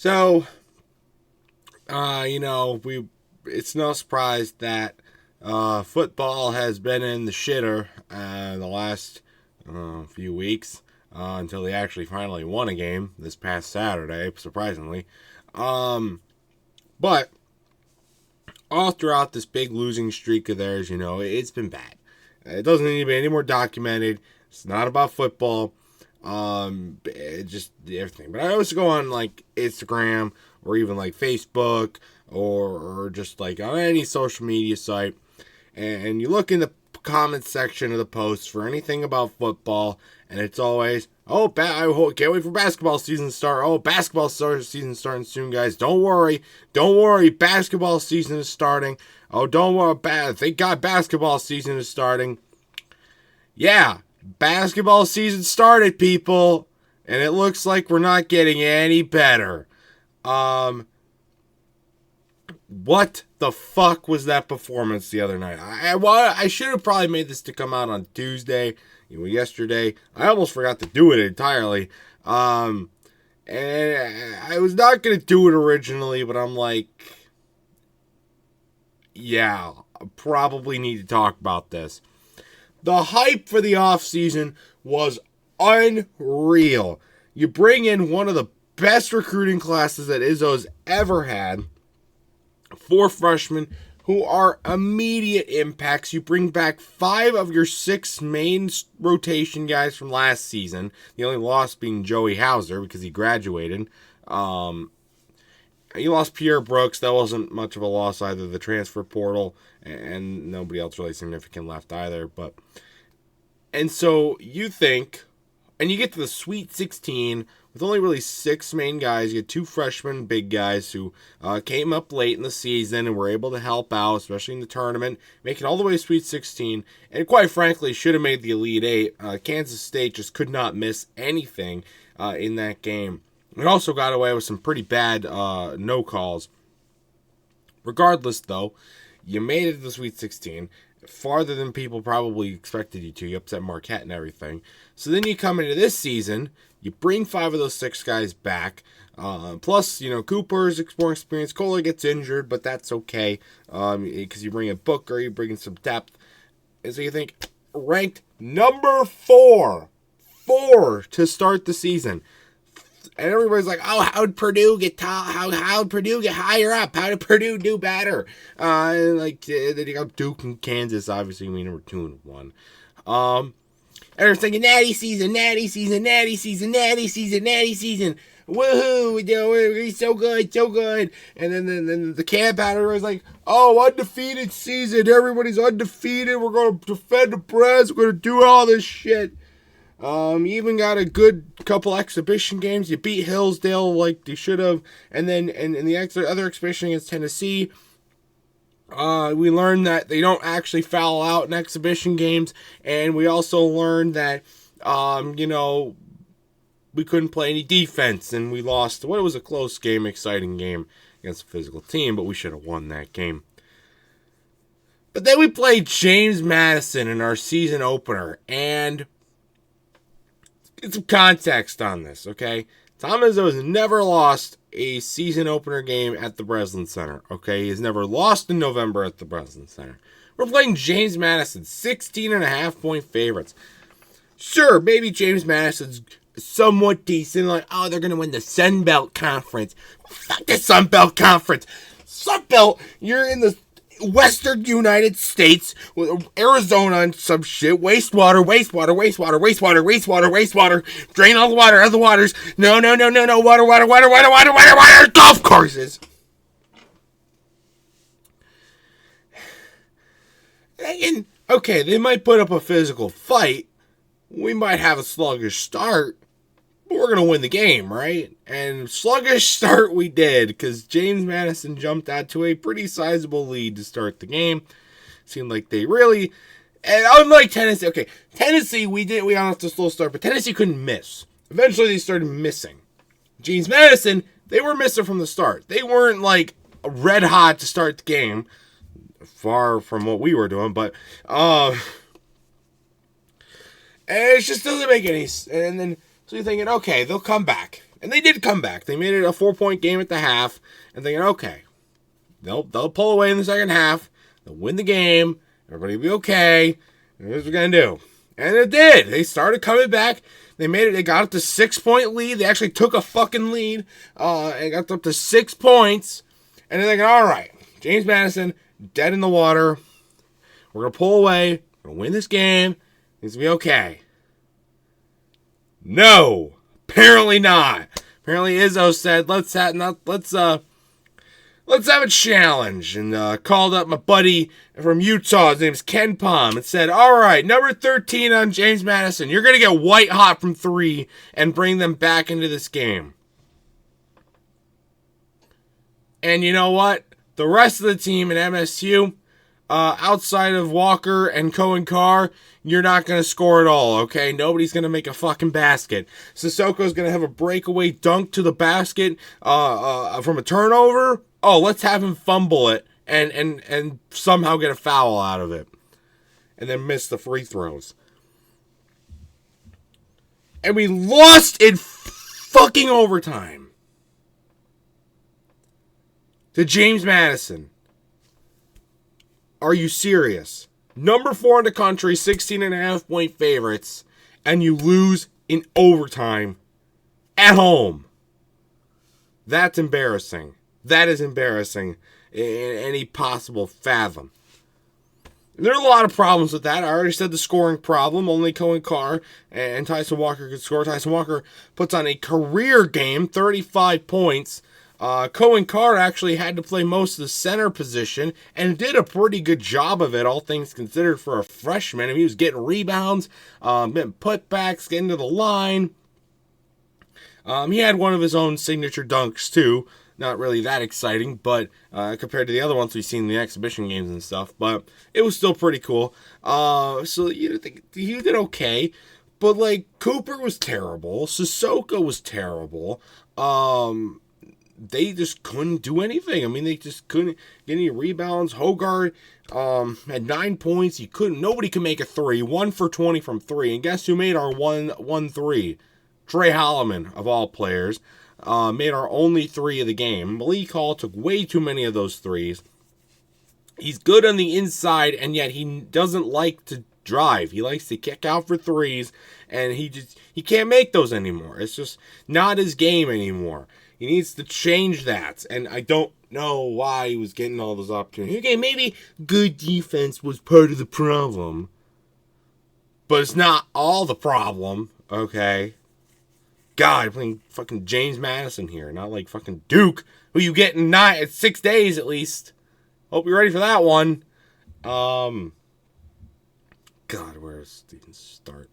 So, it's no surprise that football has been in the shitter the last few weeks until they actually finally won a game this past Saturday, surprisingly. But all throughout this big losing streak of theirs, it's been bad. It doesn't need to be any more documented. It's not about football. Just everything. But I also go on like Instagram or even like Facebook or just like on any social media site, and you look in the comment section of the posts for anything about football, and it's always, I can't wait for basketball season to start. Oh, basketball season starting soon, guys. Don't worry, basketball season is starting. Oh, don't worry, thank God basketball season is starting. Yeah, basketball season started, people, and it looks like we're not getting any better. What the fuck was that performance the other night? I should have probably made this to come out on Tuesday, yesterday. I almost forgot to do it entirely. And I was not going to do it originally, but I'm like, yeah, I probably need to talk about this. The hype for the offseason was unreal. You bring in one of the best recruiting classes that Izzo's ever had. 4 freshmen who are immediate impacts. You bring back 5 of your 6 main rotation guys from last season. The only loss being Joey Hauser because he graduated. You lost Pierre Brooks. That wasn't much of a loss either. The transfer portal, and nobody else really significant left either. And so you think, and you get to the Sweet 16 with only really 6 main guys. You had 2 freshmen big guys who came up late in the season and were able to help out, especially in the tournament, making all the way to Sweet 16, and quite frankly should have made the Elite 8. Kansas State just could not miss anything in that game. It also got away with some pretty bad no calls. Regardless, though, you made it to the Sweet 16, farther than people probably expected you to. You upset Marquette and everything. So then you come into this season, you bring 5 of those 6 guys back. Plus, Cooper's more experience. Kohler gets injured, but that's okay because you bring a Booker, you bring in some depth. And so you think, ranked number 4 to start the season. And everybody's like, oh, how'd Purdue get how'd Purdue get higher up? How did Purdue do better? Then you got Duke and Kansas, obviously, we were 2-1. And they're thinking, natty season. Woohoo, we're so good. And then the camp out was like, oh, undefeated season. Everybody's undefeated. We're going to defend the press. We're going to do all this shit. You even got a good couple exhibition games. You beat Hillsdale like you should have. And then in the other exhibition against Tennessee, we learned that they don't actually foul out in exhibition games. And we also learned that, we couldn't play any defense. And we lost. Well, it was a close game, exciting game against a physical team. But we should have won that game. But then we played James Madison in our season opener. And get some context on this, okay? Tom Izzo has never lost a season opener game at the Breslin Center, okay? He's never lost in November at the Breslin Center. We're playing James Madison, 16.5-point favorites. Sure, maybe James Madison's somewhat decent, like, oh, they're going to win the Sun Belt Conference. Fuck the Sun Belt Conference. Sun Belt, you're in the Western United States with Arizona and some shit. Wastewater. Drain all the water. Other waters. No. Water. Golf courses. And, okay, they might put up a physical fight. We might have a sluggish start. But we're going to win the game, right? And sluggish start we did, because James Madison jumped out to a pretty sizable lead to start the game. Seemed like they really, and unlike Tennessee, okay, Tennessee, we got off a slow start, but Tennessee couldn't miss. Eventually they started missing. James Madison, they were missing from the start. They weren't like red hot to start the game. Far from what we were doing, but, and it just doesn't make any sense. And then, so you're thinking, okay, they'll come back. And they did come back. They made it a 4-point game at the half. And thinking, okay, they'll pull away in the second half. They'll win the game. Everybody will be okay. And here's what we're going to do. And it did. They started coming back. They made it. They got up to 6-point lead. They actually took a fucking lead. And got up to 6 points. And they're thinking, all right, James Madison, dead in the water. We're going to pull away. We're going to win this game. It's going to be okay. No. Apparently not. Apparently Izzo said, let's have a challenge. And called up my buddy from Utah. His name's Ken Palm. And said, all right, number 13 on James Madison. You're going to get white hot from 3 and bring them back into this game. And you know what? The rest of the team in MSU, outside of Walker and Cohen Carr, you're not going to score at all, okay? Nobody's going to make a fucking basket. Sissoko's going to have a breakaway dunk to the basket from a turnover. Oh, let's have him fumble it and somehow get a foul out of it. And then miss the free throws. And we lost in fucking overtime to James Madison. Are you serious? Number 4 in the country, 16.5-point favorites, and you lose in overtime at home. That's embarrassing. That is embarrassing in any possible fathom. There are a lot of problems with that. I already said the scoring problem. Only Cohen Carr and Tyson Walker could score. Tyson Walker puts on a career game, 35 points. Cohen Carr actually had to play most of the center position and did a pretty good job of it, all things considered, for a freshman. I mean, he was getting rebounds, getting putbacks, getting to the line. He had one of his own signature dunks, too. Not really that exciting, but compared to the other ones we've seen in the exhibition games and stuff. But it was still pretty cool. So you think he did okay. But, like, Cooper was terrible. Sissoko was terrible. They just couldn't do anything. I mean, they just couldn't get any rebounds. Hogarth had 9 points. Nobody could make a 3. 1 for 20 from 3. And guess who made our 1-3? Trey Holloman, of all players, made our only 3 of the game. Malik Hall took way too many of those 3s. He's good on the inside, and yet he doesn't like to drive. He likes to kick out for 3s, and he can't make those anymore. It's just not his game anymore. He needs to change that, and I don't know why he was getting all those opportunities. Okay, maybe good defense was part of the problem, but it's not all the problem, okay? God, I'm playing fucking James Madison here, not like fucking Duke, who you get in 6 days at least. Hope you're ready for that one. God, where does it even start?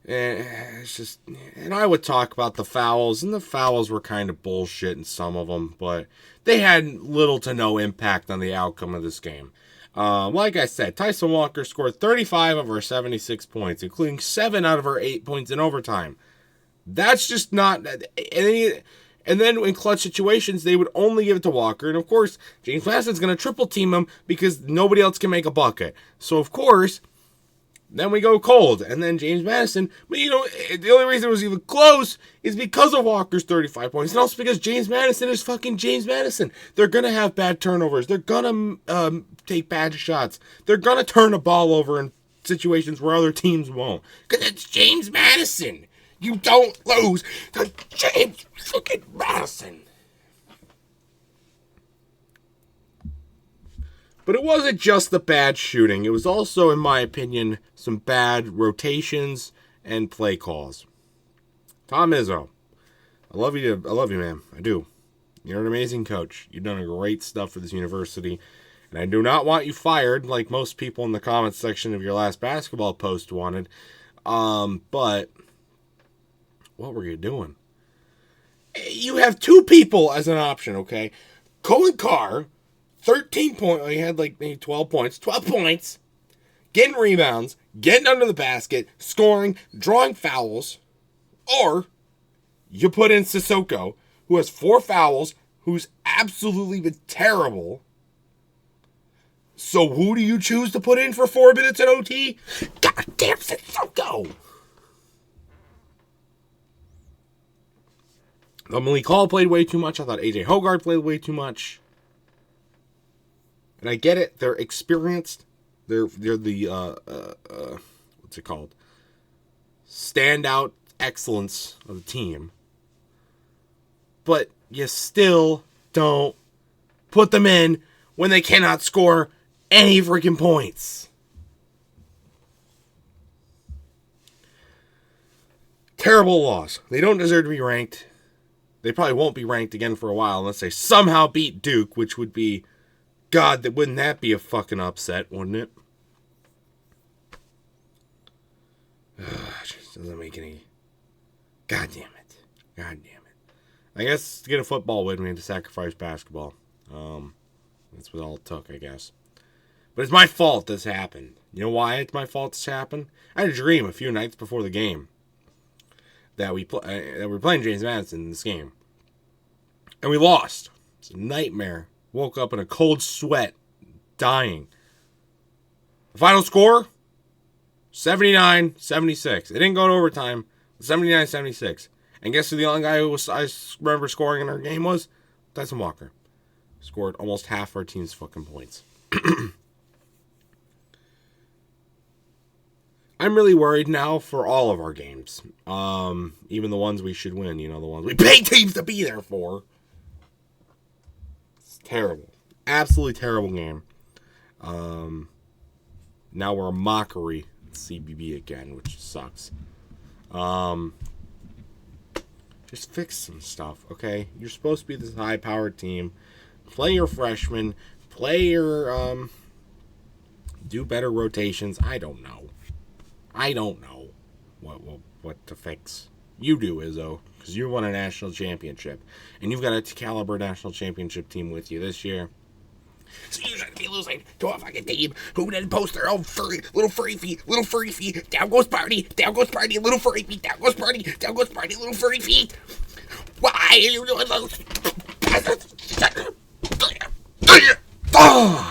It's just, and I would talk about the fouls, and the fouls were kind of bullshit in some of them, but they had little to no impact on the outcome of this game. Like I said, Tyson Walker scored 35 of our 76 points, including 7 out of our 8 points in overtime. That's just not, and then in clutch situations, they would only give it to Walker, and of course, James Madison's going to triple team him because nobody else can make a bucket. So of course, then we go cold, and then James Madison, but the only reason it was even close is because of Walker's 35 points, and also because James Madison is fucking James Madison. They're going to have bad turnovers. They're going to take bad shots. They're going to turn a ball over in situations where other teams won't. Because it's James Madison. You don't lose to James fucking Madison. But it wasn't just the bad shooting. It was also, in my opinion, some bad rotations and play calls. Tom Izzo, I love you, man. I do. You're an amazing coach. You've done great stuff for this university. And I do not want you fired like most people in the comments section of your last basketball post wanted. But what were you doing? You have 2 people as an option, okay? Cohen Carr, 13 points. He had like maybe 12 points. 12 points. Getting rebounds. Getting under the basket. Scoring. Drawing fouls. Or you put in Sissoko, who has 4 fouls, who's absolutely been terrible. So who do you choose to put in for 4 minutes at OT? Goddamn Sissoko! Malik Hall played way too much. I thought AJ Hogarth played way too much. And I get it. They're experienced. They're the, what's it called? Standout excellence of the team. But you still don't put them in when they cannot score any freaking points. Terrible loss. They don't deserve to be ranked. They probably won't be ranked again for a while unless they somehow beat Duke, which would be, God, wouldn't that be a fucking upset, wouldn't it? Just doesn't make any... God damn it. God damn it. I guess to get a football win, we had to sacrifice basketball. That's what all it took, I guess. But it's my fault this happened. You know why it's my fault this happened? I had a dream a few nights before the game that we were playing James Madison in this game. And we lost. It's a nightmare. Woke up in a cold sweat, dying. The final score? 79-76. It didn't go to overtime. 79-76. And guess who the only guy who I remember scoring in our game was? Tyson Walker. Scored almost half our team's fucking points. I'm really worried now for all of our games. Even the ones we should win. You know, the ones we pay teams to be there for. It's terrible. Absolutely terrible game. Now we're a mockery at CBB again, which sucks. Just fix some stuff, okay? You're supposed to be this high-powered team. Play your freshmen. Play your, do better rotations. I don't know. I don't know what to fix. You do, Izzo, because you won a national championship. And you've got a caliber national championship team with you this year. So you shouldn't be losing to a fucking team who didn't post their own little furry feet. Down goes Party, little furry feet. Down goes Party, little furry feet. Why are you doing those? Oh!